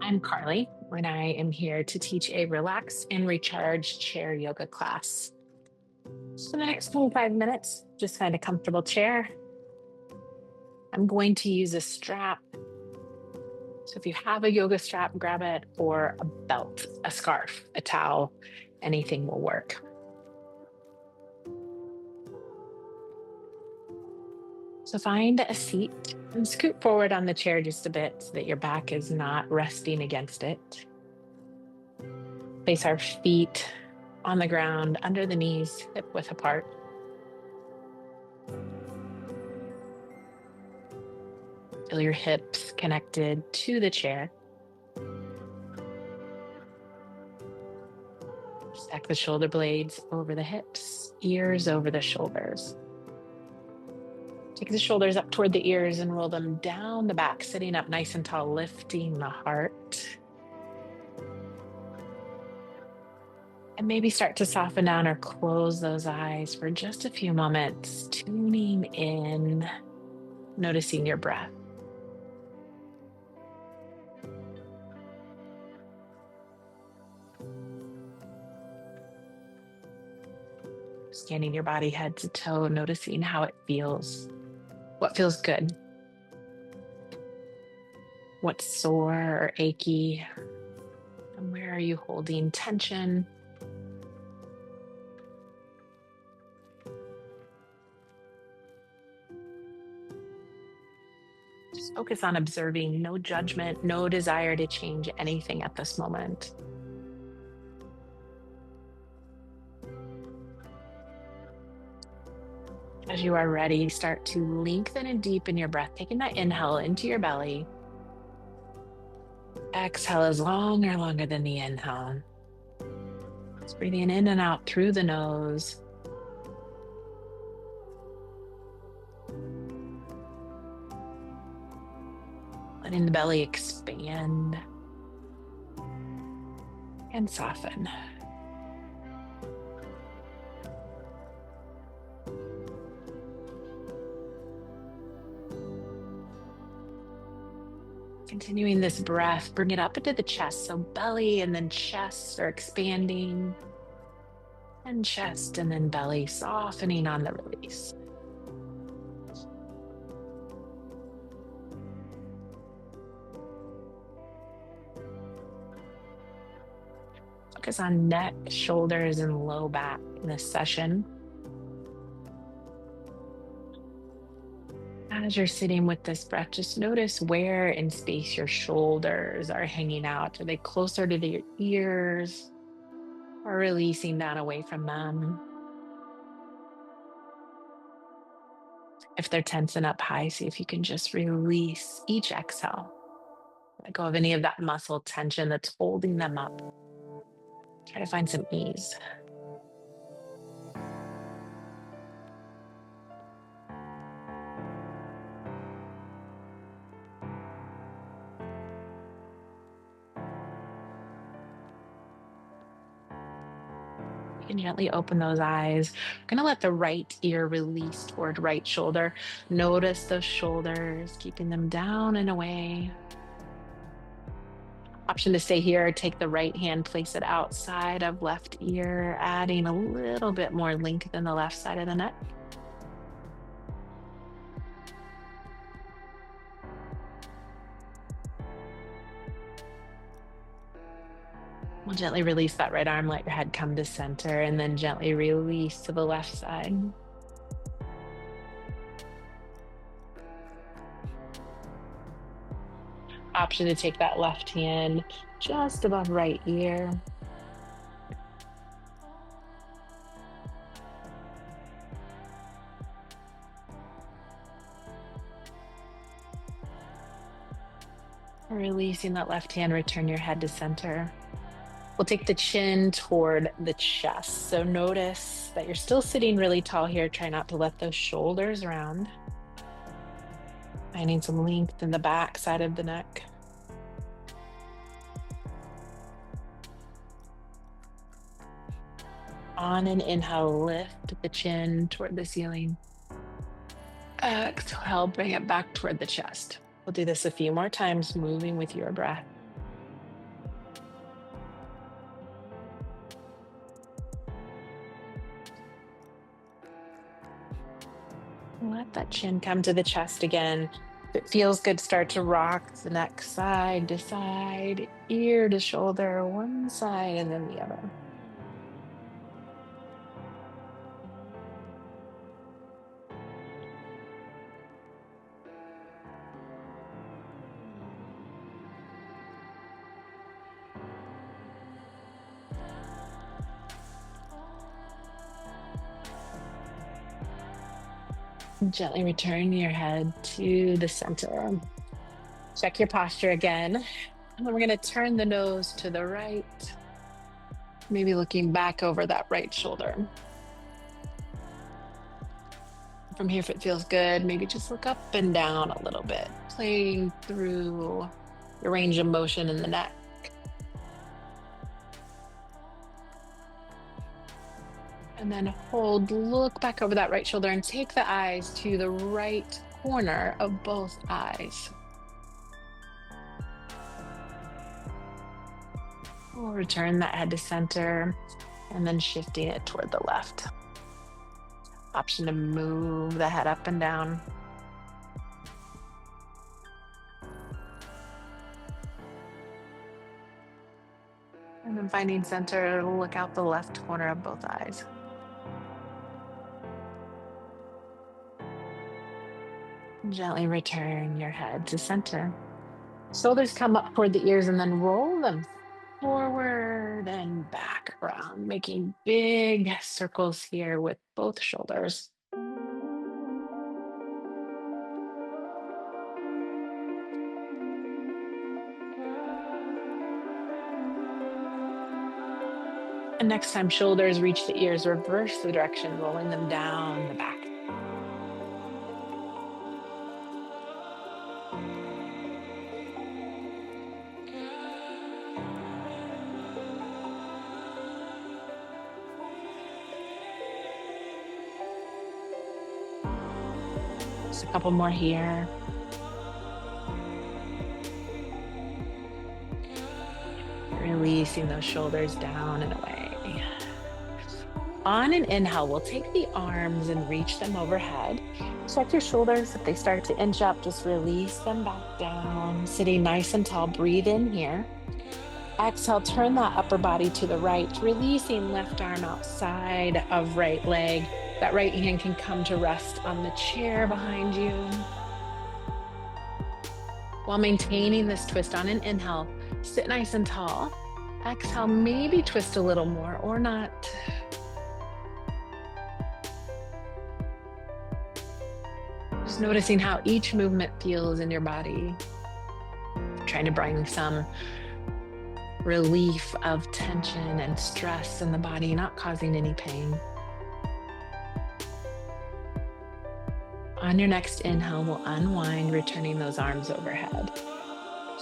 I'm Carly, and I am here to teach a relax and recharge chair yoga class. So, the next 25 minutes, just find a comfortable chair. I'm going to use a strap. So, if you have a yoga strap, grab it, or a belt, a scarf, a towel, anything will work. So, find a seat and scoot forward on the chair just a bit so that your back is not resting against it. Place our feet on the ground, under the knees, hip width apart. Feel your hips connected to the chair. Stack the shoulder blades over the hips, ears over the shoulders. Take the shoulders up toward the ears and roll them down the back, sitting up nice and tall, lifting the heart. And maybe start to soften down or close those eyes for just a few moments, tuning in, noticing your breath. Scanning your body head to toe, noticing how it feels. What feels good? What's sore or achy? And where are you holding tension? Just focus on observing, no judgment, no desire to change anything at this moment. As you are ready, start to lengthen and deepen your breath, taking that inhale into your belly. Exhale is long or longer than the inhale. Just breathing in and out through the nose. Letting the belly expand and soften. Continuing this breath, bring it up into the chest. So belly and then chest are expanding. And chest and then belly softening on the release. Focus on neck, shoulders, and low back in this session. As you're sitting with this breath, just notice where in space your shoulders are hanging out. Are they closer to your ears or releasing down away from them? If they're tensing up high, see if you can just release each exhale. Let go of any of that muscle tension that's holding them up. Try to find some ease. You can gently open those eyes. We're going to let the right ear release toward right shoulder. Notice those shoulders, keeping them down and away. Option to stay here, take the right hand, place it outside of left ear, adding a little bit more length in the left side of the neck. We'll gently release that right arm, let your head come to center, and then gently release to the left side. Option to take that left hand just above right ear. Releasing that left hand, return your head to center. We'll take the chin toward the chest. So notice that you're still sitting really tall here. Try not to let those shoulders round. Finding some length in the back side of the neck. On an inhale, lift the chin toward the ceiling. Exhale, bring it back toward the chest. We'll do this a few more times, moving with your breath. Let that chin come to the chest again. If it feels good, start to rock the neck side to side, ear to shoulder, one side and then the other. Gently return your head to the center. Check your posture again. And then we're going to turn the nose to the right, maybe looking back over that right shoulder. From here, if it feels good, maybe just look up and down a little bit, playing through your range of motion in the neck. And then hold, look back over that right shoulder and take the eyes to the right corner of both eyes. We'll return that head to center and then shifting it toward the left. Option to move the head up and down. And then finding center, look out the left corner of both eyes. Gently return your head to center. Shoulders come up toward the ears and then roll them forward and back around, making big circles here with both shoulders. And next time shoulders reach the ears, reverse the direction, rolling them down the back. Just a couple more here. Releasing those shoulders down and away. On an inhale, we'll take the arms and reach them overhead. Check your shoulders. If they start to inch up, just release them back down. Sitting nice and tall, breathe in here. Exhale, turn that upper body to the right, releasing left arm outside of right leg. That right hand can come to rest on the chair behind you. While maintaining this twist on an inhale, sit nice and tall. Exhale, maybe twist a little more or not. Just noticing how each movement feels in your body. Trying to bring some relief of tension and stress in the body, not causing any pain. On your next inhale, we'll unwind, returning those arms overhead.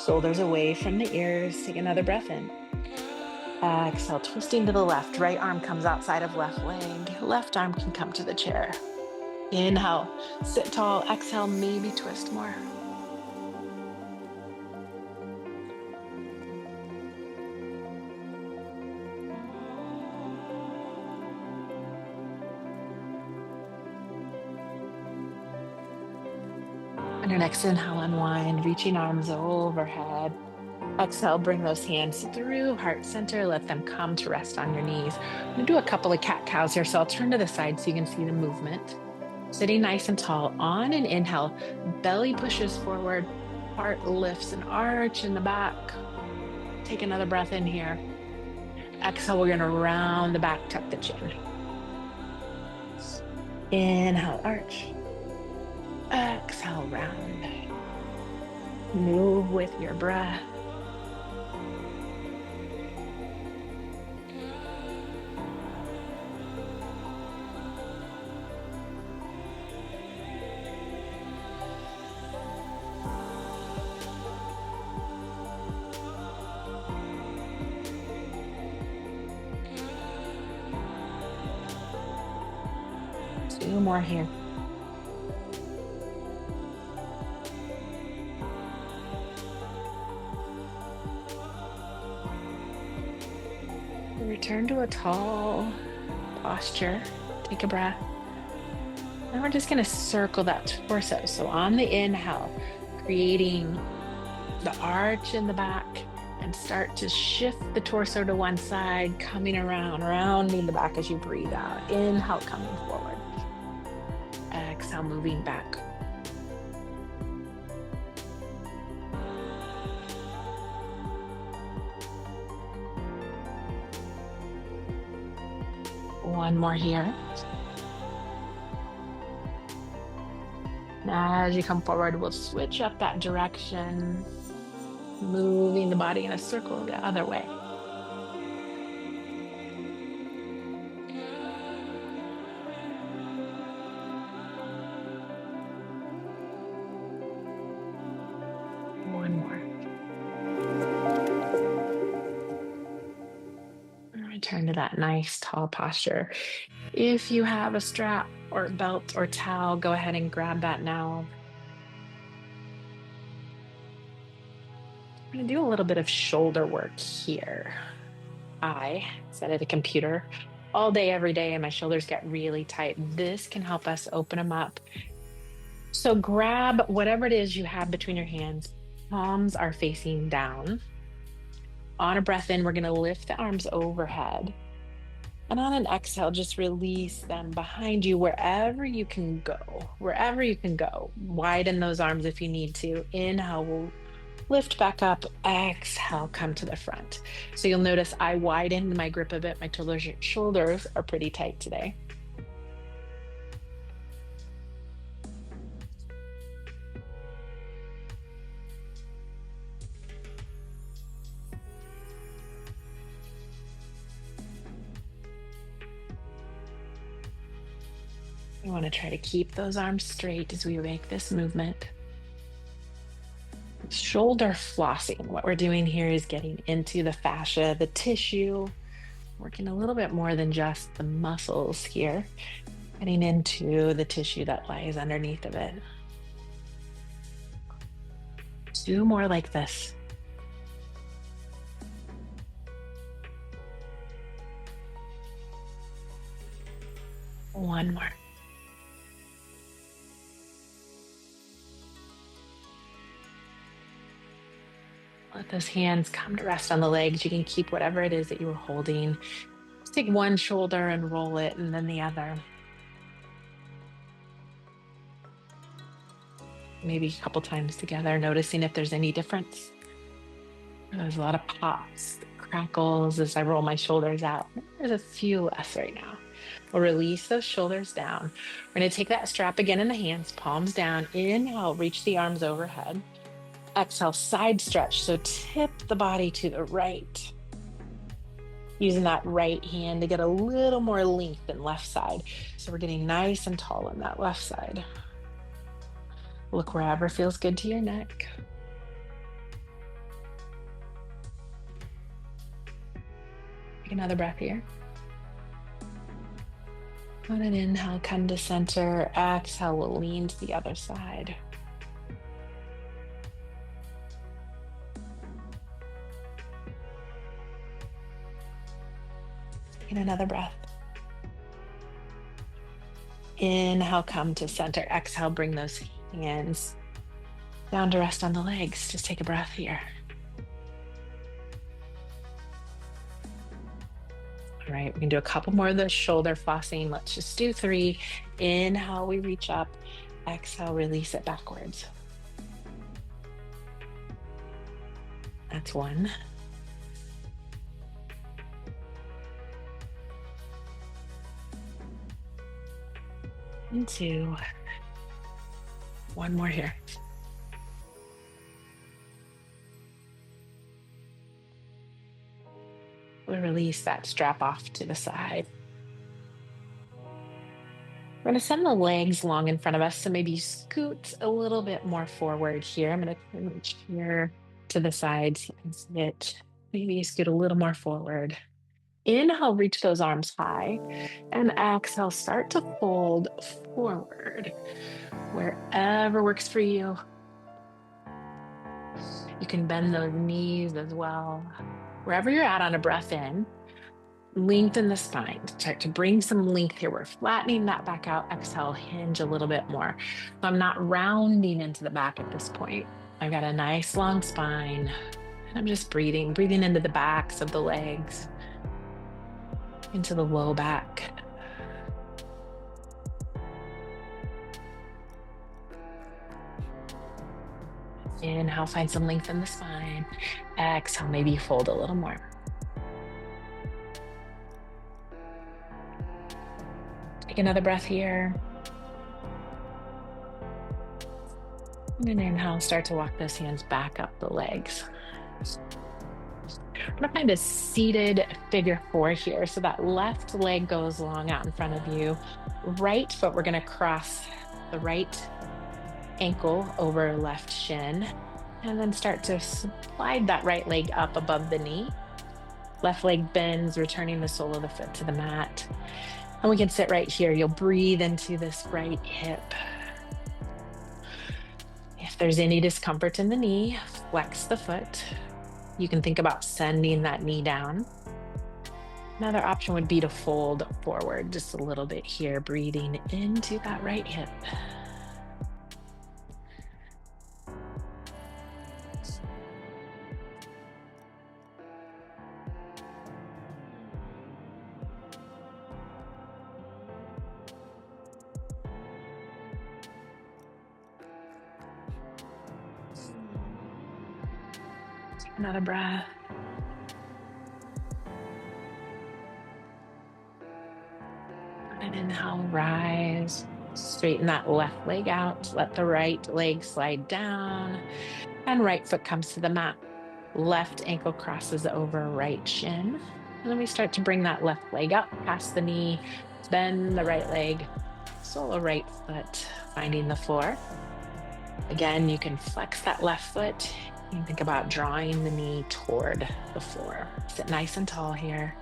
Shoulders away from the ears. Take another breath in. Exhale, twisting to the left. Right arm comes outside of left leg. Left arm can come to the chair. Inhale, sit tall. Exhale, maybe twist more. On your next inhale, unwind, reaching arms overhead. Exhale, bring those hands through heart center. Let them come to rest on your knees. I'm gonna do a couple of cat-cows here, so I'll turn to the side so you can see the movement. Sitting nice and tall. On an inhale, belly pushes forward, heart lifts and arch in the back. Take another breath in here. Exhale, we're gonna round the back, tuck the chin. Inhale, arch. Exhale, round. Move with your breath. Two more here. Return to a tall posture. Take a breath. And we're just going to circle that torso. So on the inhale, creating the arch in the back, and start to shift the torso to one side, coming around, rounding the back as you breathe out. Inhale, coming forward. Exhale, moving back. One more here. Now, as you come forward, we'll switch up that direction, moving the body in a circle the other way. One more. And return to that nice tall posture. If you have a strap or belt or towel, go ahead and grab that now. I'm going to do a little bit of shoulder work here. I sit at a computer all day, every day, and my shoulders get really tight. This can help us open them up. So grab whatever it is you have between your hands. Palms are facing down. On a breath in, we're going to lift the arms overhead. And on an exhale, just release them behind you wherever you can go. Wherever you can go. Widen those arms if you need to. Inhale, we'll lift back up. Exhale, come to the front. So you'll notice I widened my grip a bit. My shoulders are pretty tight today. We want to try to keep those arms straight as we make this movement. Shoulder flossing. What we're doing here is getting into the fascia, the tissue, working a little bit more than just the muscles here, getting into the tissue that lies underneath of it. 2 more like this. One more. Let those hands come to rest on the legs. You can keep whatever it is that you were holding. Just take one shoulder and roll it, and then the other. Maybe a couple times together, noticing if there's any difference. There's a lot of pops, crackles as I roll my shoulders out. There's a few less right now. We'll release those shoulders down. We're going to take that strap again in the hands, palms down. Inhale, reach the arms overhead. Exhale, side stretch. So tip the body to the right. Using that right hand to get a little more length than left side. So we're getting nice and tall on that left side. Look wherever feels good to your neck. Take another breath here. On an inhale, come to center. Exhale, we'll lean to the other side. Take another breath. Inhale, come to center. Exhale, bring those hands down to rest on the legs. Just take a breath here. All right, we can do a couple more of those shoulder flossing. Let's just do 3. Inhale, we reach up. Exhale, release it backwards. That's 1. And 2. One more here. We'll release that strap off to the side. We're going to send the legs long in front of us. So maybe scoot a little bit more forward here. I'm going to turn the chair to the side so you can see it. Maybe scoot a little more forward. Inhale, reach those arms high. And exhale, start to fold forward. Wherever works for you. You can bend those knees as well. Wherever you're at on a breath in, lengthen the spine. Start to bring some length here. We're flattening that back out. Exhale, hinge a little bit more. So I'm not rounding into the back at this point. I've got a nice long spine. And I'm just breathing into the backs of the legs, into the low back. Inhale, find some length in the spine. Exhale, maybe fold a little more. Take another breath here. And then inhale, start to walk those hands back up the legs. I'm gonna find a seated figure 4 here. So that left leg goes long out in front of you. Right foot, we're gonna cross the right ankle over left shin. And then start to slide that right leg up above the knee. Left leg bends, returning the sole of the foot to the mat. And we can sit right here. You'll breathe into this right hip. If there's any discomfort in the knee, flex the foot. You can think about sending that knee down. Another option would be to fold forward just a little bit here, breathing into that right hip. Take another breath. And inhale, rise. Straighten that left leg out. Let the right leg slide down. And right foot comes to the mat. Left ankle crosses over right shin. And then we start to bring that left leg up past the knee. Bend the right leg. Sole of right foot, finding the floor. Again, you can flex that left foot. You can think about drawing the knee toward the floor. Sit nice and tall here.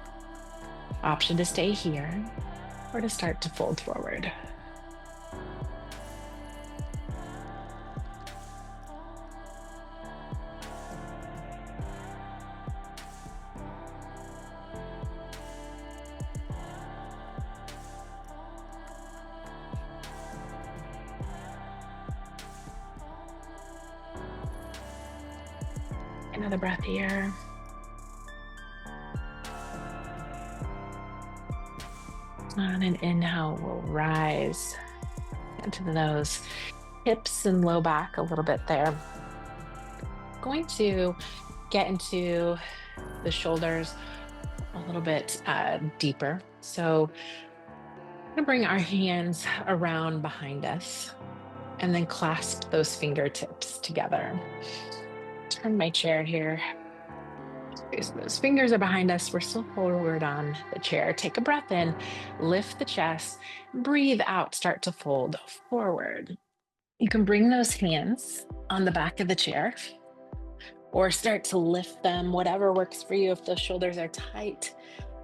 Option to stay here or to start to fold forward. Another breath here. On an inhale, we'll rise into those hips and low back a little bit there. Going to get into the shoulders a little bit deeper. So I'm gonna bring our hands around behind us and then clasp those fingertips together. Turn my chair here. So those fingers are behind us. We're still forward on the chair. Take a breath in, lift the chest, breathe out, start to fold forward. You can bring those hands on the back of the chair or start to lift them, whatever works for you. If those shoulders are tight,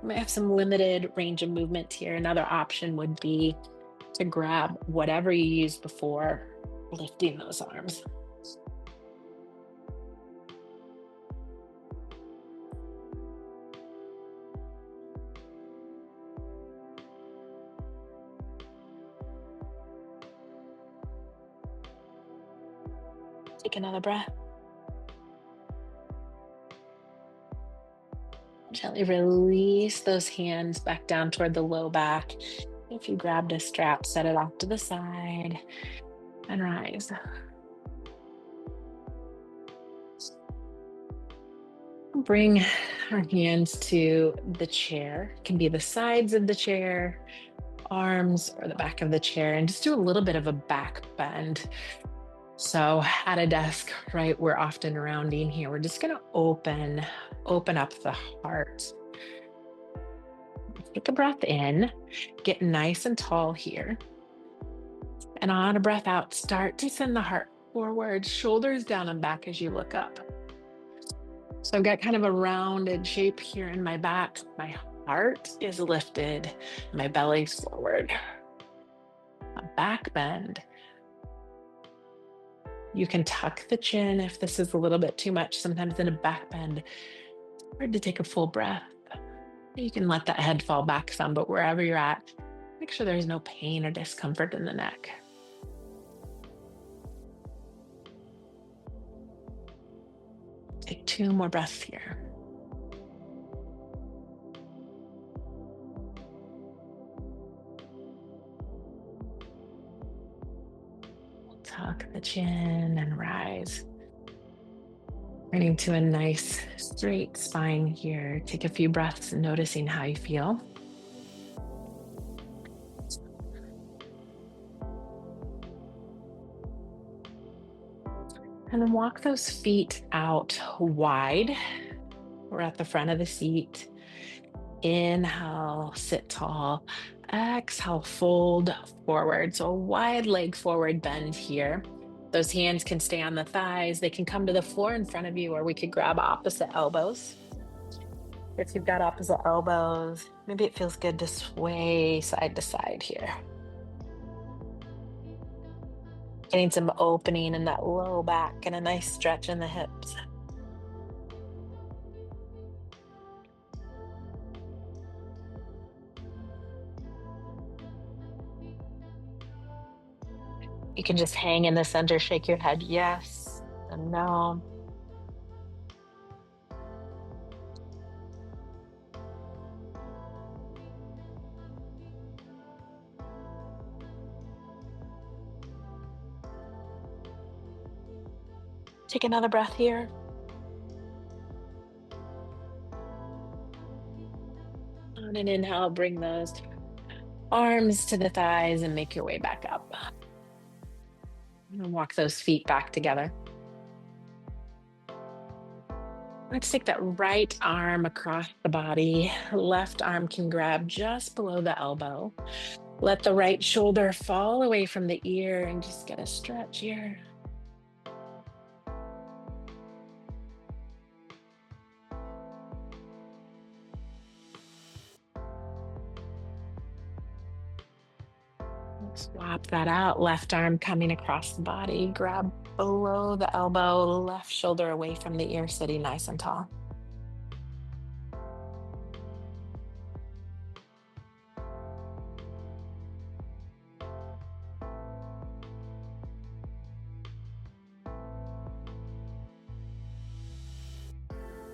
you might have some limited range of movement here. Another option would be to grab whatever you used before lifting those arms. Take another breath. Gently release those hands back down toward the low back. If you grabbed a strap, set it off to the side and rise. Bring our hands to the chair. It can be the sides of the chair, arms, or the back of the chair, and just do a little bit of a back bend. So at a desk, right, we're often rounding here. We're just gonna open up the heart. Take a breath in, get nice and tall here. And on a breath out, start to send the heart forward, shoulders down and back as you look up. So I've got kind of a rounded shape here in my back. My heart is lifted, my belly's forward. A back bend. You can tuck the chin if this is a little bit too much. Sometimes in a back bend, it's hard to take a full breath. You can let that head fall back some, but wherever you're at, make sure there's no pain or discomfort in the neck. Take 2 more breaths here. Tuck the chin and rise. Turning to a nice straight spine here. Take a few breaths and noticing how you feel. And then walk those feet out wide. We're at the front of the seat. Inhale, sit tall. Exhale, fold forward. So a wide leg forward bend here. Those hands can stay on the thighs. They can come to the floor in front of you, or we could grab opposite elbows. If you've got opposite elbows, maybe it feels good to sway side to side here. Getting some opening in that low back and a nice stretch in the hips. You can just hang in the center, shake your head yes and no. Take another breath here. On an inhale, bring those arms to the thighs and make your way back up. And walk those feet back together. Let's take that right arm across the body. Left arm can grab just below the elbow. Let the right shoulder fall away from the ear and just get a stretch here. Swap that out. Left arm coming across the body. Grab below the elbow, left shoulder away from the ear, sitting nice and tall.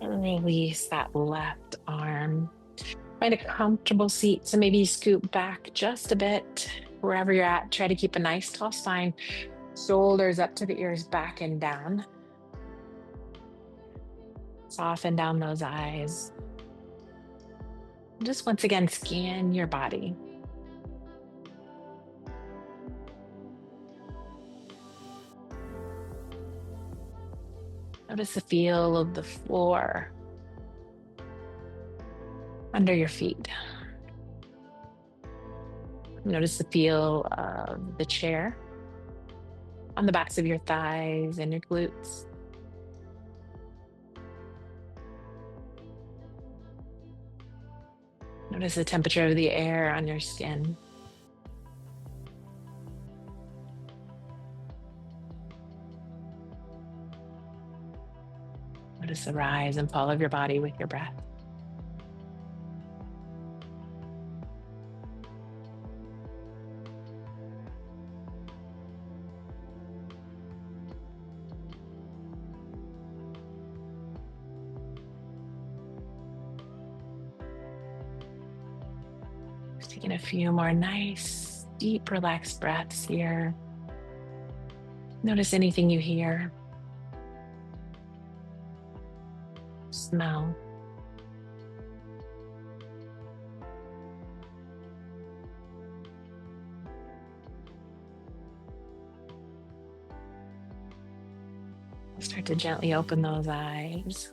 And release that left arm. Find a comfortable seat. So maybe scoot back just a bit. Wherever you're at, try to keep a nice tall spine. Shoulders up to the ears, back and down. Soften down those eyes. Just once again, scan your body. Notice the feel of the floor under your feet. Notice the feel of the chair on the backs of your thighs and your glutes. Notice the temperature of the air on your skin. Notice the rise and fall of your body with your breath. Just taking a few more nice, deep, relaxed breaths here. Notice anything you hear, smell. Start to gently open those eyes.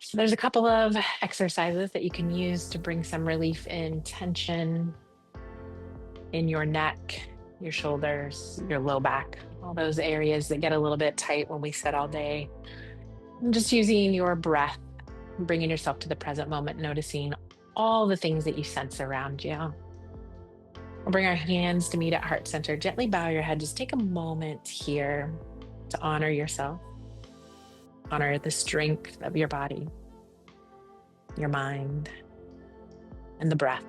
So there's a couple of exercises that you can use to bring some relief in tension in your neck, your shoulders, your low back, all those areas that get a little bit tight when we sit all day. And just using your breath, bringing yourself to the present moment, noticing all the things that you sense around you. We'll bring our hands to meet at heart center. Gently bow your head. Just take a moment here to honor yourself, honor the strength of your body. your mind, and the breath.